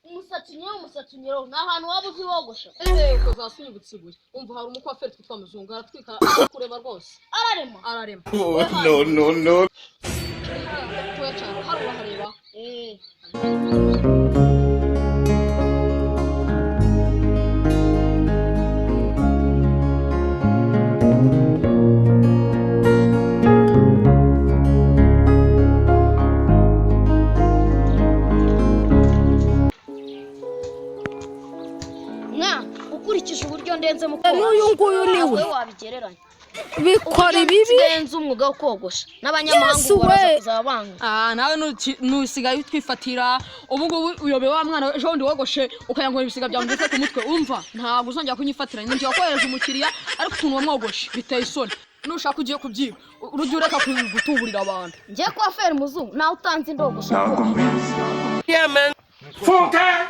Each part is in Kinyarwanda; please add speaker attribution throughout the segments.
Speaker 1: umusatsi nyero na hantu wabuzi wogosha
Speaker 2: uko zasubitse ibuye umva hari umukwaferi twitwa Muzungu aratwika kureba rwose ararema
Speaker 3: no
Speaker 2: toya cyane hari uhareba
Speaker 1: ukurikije uburyo ndenze mu
Speaker 4: n'uyu nguyu niwe
Speaker 1: wabigereranya
Speaker 4: bikora ibibi
Speaker 1: ndenze umwuga wo kogosha n'abanyamahanga baraza kuzabanga
Speaker 2: nawe nusigaye utwifatira ubu ngubu uyobe wa mwana ejo ndi wogoshe ukayangora ibisiga bya ndetse ku mutwe umva ntabwo uzongera kunyifatira njye wakohereje umukiriya ariko utuntu wamwogoshe biteye isoni nushaka ugiye kubyiba urujye ureka gutuburira abantu
Speaker 1: ngiye kwa feri Muzungu nawe utanze indogosha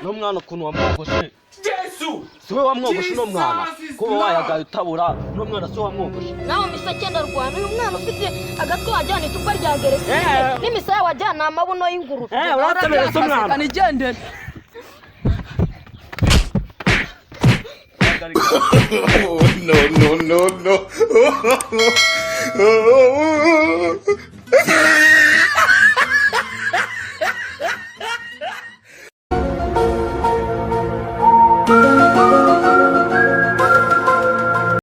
Speaker 5: no mwana ukuntu wamwogoshe Yesu siwe wamwogoshe no mwana kuba wayagaye utabura no mwana so wamwogoshe
Speaker 1: nawe misake ndarwana uyu mwana ufite agatwe wajyana itupa rya geresi n'imisaya wajyana amabuno y'ingurube
Speaker 5: uratemere so mwana
Speaker 2: kanigendera
Speaker 3: no